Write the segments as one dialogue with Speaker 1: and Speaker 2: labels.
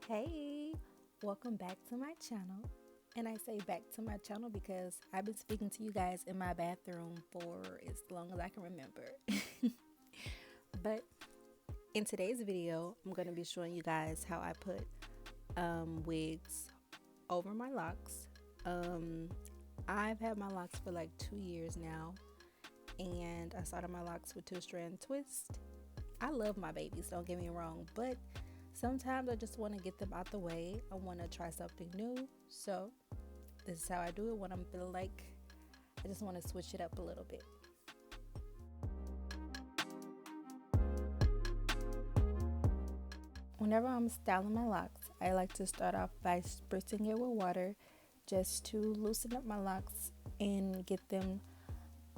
Speaker 1: Hey, welcome back to my channel. And I say back to my channel because I've been speaking to you guys in my bathroom for as long as I can remember. But in today's video, I'm going to be showing you guys how I put wigs over my locks. I've had my locks for like 2 years now, and I started my locks with 2-strand twist. I love my babies, don't get me wrong, but sometimes I just want to get them out the way. I want to try something new. So this is how I do it when I'm feeling like I just want to switch it up a little bit. Whenever I'm styling my locks, I like to start off by spritzing it with water just to loosen up my locks and get them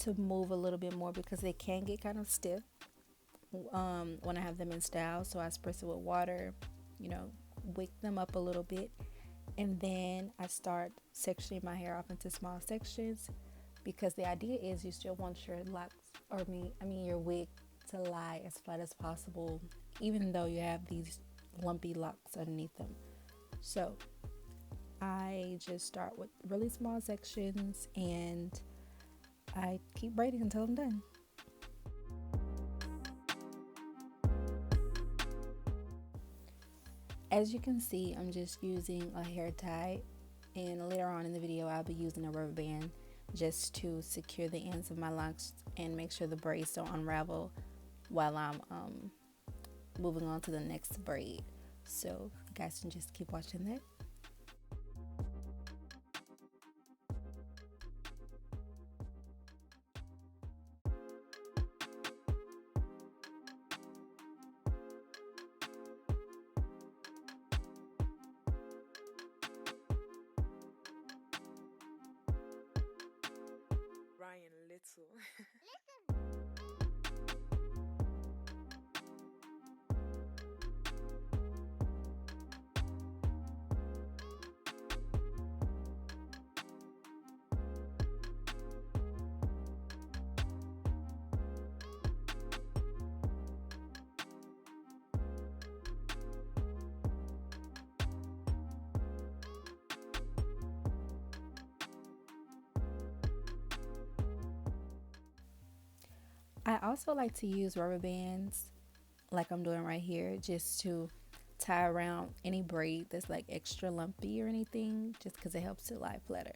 Speaker 1: to move a little bit more because they can get kind of stiff when I have them in style. So I spritz it with water, wake them up a little bit, and then I start sectioning my hair off into small sections because the idea is you still want your locks, your wig to lie as flat as possible, even though you have these lumpy locks underneath them. So I just start with really small sections and I keep braiding until I'm done. As you can see, I'm just using a hair tie, and later on in the video I'll be using a rubber band just to secure the ends of my locks and make sure the braids don't unravel while I'm moving on to the next braid. So you guys can just keep watching that.
Speaker 2: Ryan Little.
Speaker 1: I also like to use rubber bands like I'm doing right here just to tie around any braid that's like extra lumpy or anything, just because it helps it lie flatter.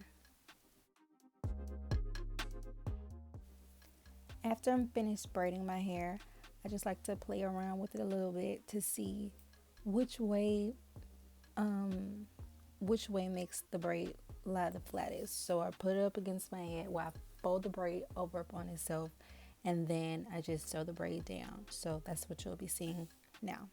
Speaker 1: After I'm finished braiding my hair, I just like to play around with it a little bit to see which way makes the braid lie the flattest. So I put it up against my head while I fold the braid over upon itself, and then I just sew the braid down. So that's what you'll be seeing now.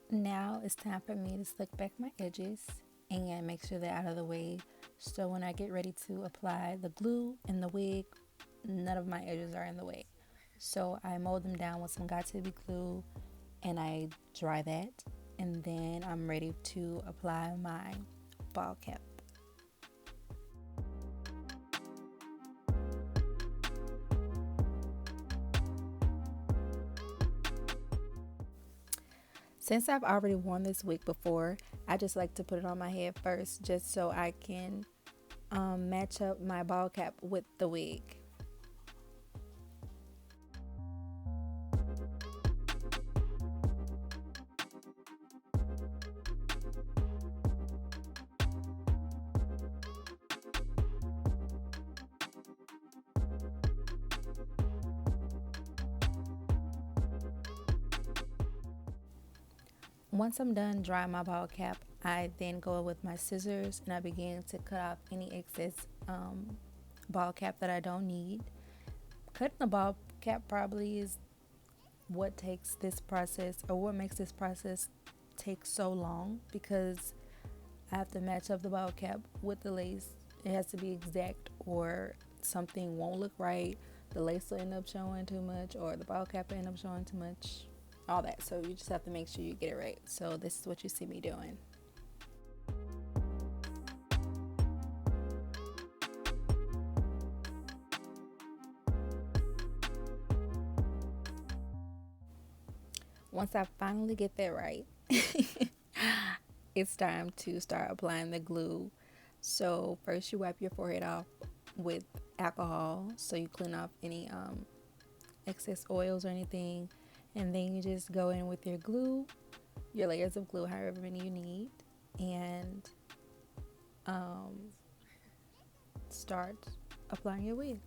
Speaker 1: Now it's time for me to slick back my edges and make sure they're out of the way, so when I get ready to apply the glue and the wig, none of my edges are in the way. So I mold them down with some got-to-be glue and I dry that, and then I'm ready to apply my ball cap. Since I've already worn this wig before, I just like to put it on my head first just so I can match up my ball cap with the wig. Once I'm done drying my ball cap, I then go with my scissors and I begin to cut off any excess ball cap that I don't need. Cutting the ball cap probably is what takes this process, or what makes this process take so long, because I have to match up the ball cap with the lace. It has to be exact, or something won't look right. The lace will end up showing too much, or the ball cap will end up showing too much. All that. So you just have to make sure you get it right. So this is what you see me doing. Once I finally get that right, it's time to start applying the glue. So first you wipe your forehead off with alcohol, so you clean off any excess oils or anything, and then you just go in with your glue, your layers of glue, however many you need, and start applying your wig.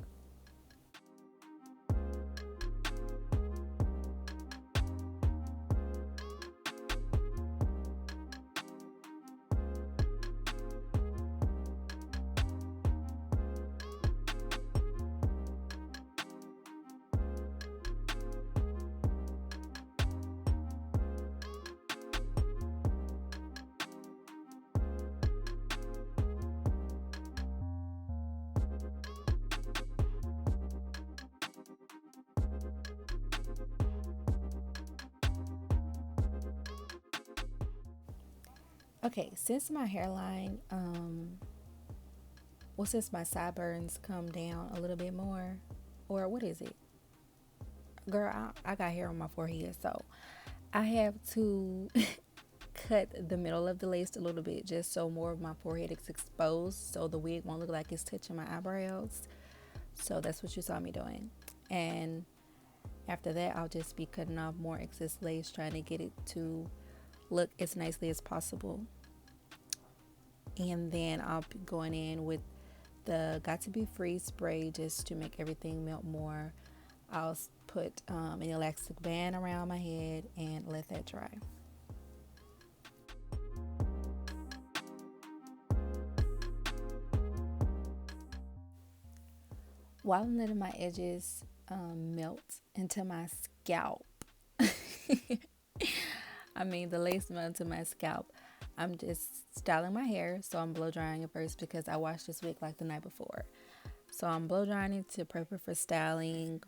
Speaker 1: Okay, since my hairline, since my sideburns come down a little bit more, or what is it? Girl, I got hair on my forehead, so I have to cut the middle of the lace a little bit just so more of my forehead is exposed, so the wig won't look like it's touching my eyebrows. So that's what you saw me doing. And after that, I'll just be cutting off more excess lace, trying to get it to look as nicely as possible. And then I'll be going in with the Got to Be Free spray just to make everything melt more. I'll put an elastic band around my head and let that dry. While I'm letting my edges melt into my scalp, I mean the lace melt into my scalp, I'm just styling my hair. So I'm blow drying it first because I washed this wig like the night before. So I'm blow drying it to prep it for styling.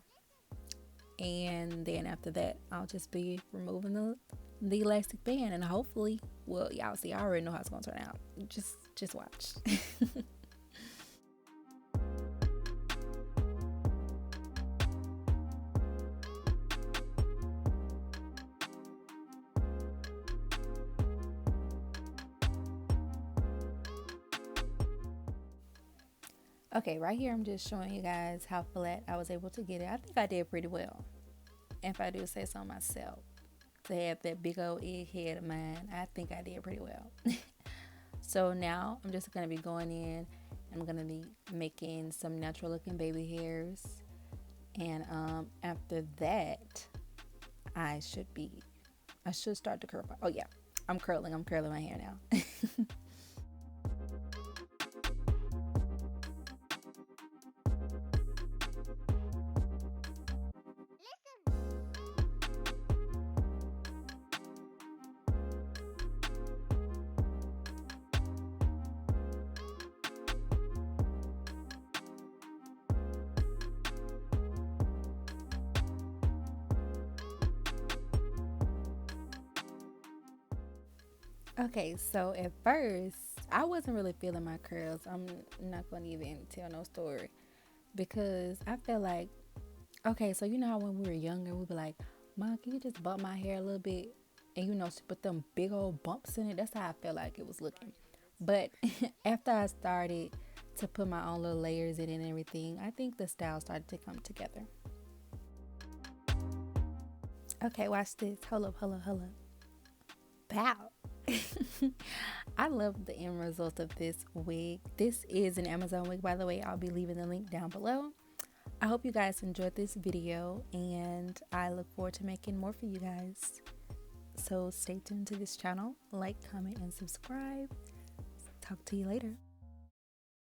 Speaker 1: And then after that, I'll just be removing the elastic band, and hopefully, well, y'all see, I already know how it's gonna turn out. Just watch. Okay, right here I'm just showing you guys how flat I was able to get it. I think I did pretty well, if I do say so myself. To have that big old egg head of mine, I think I did pretty well. So now I'm just going to be going in. I'm going to be making some natural looking baby hairs. And after that, I should start to curl. Oh yeah, I'm curling my hair now. Okay, so at first, I wasn't really feeling my curls. I'm not going to even tell no story, because I felt like, okay, so you know how when we were younger, we'd be like, Mom, can you just bump my hair a little bit? And she put them big old bumps in it. That's how I felt like it was looking. But after I started to put my own little layers in it and everything, I think the style started to come together. Okay, watch this. Hold up. Bow. I love the end result of this wig. This is an Amazon wig, by the way. I'll be leaving the link down below. I hope you guys enjoyed this video, and I look forward to making more for you guys. So stay tuned to this channel, like, comment, and subscribe. Talk to you later.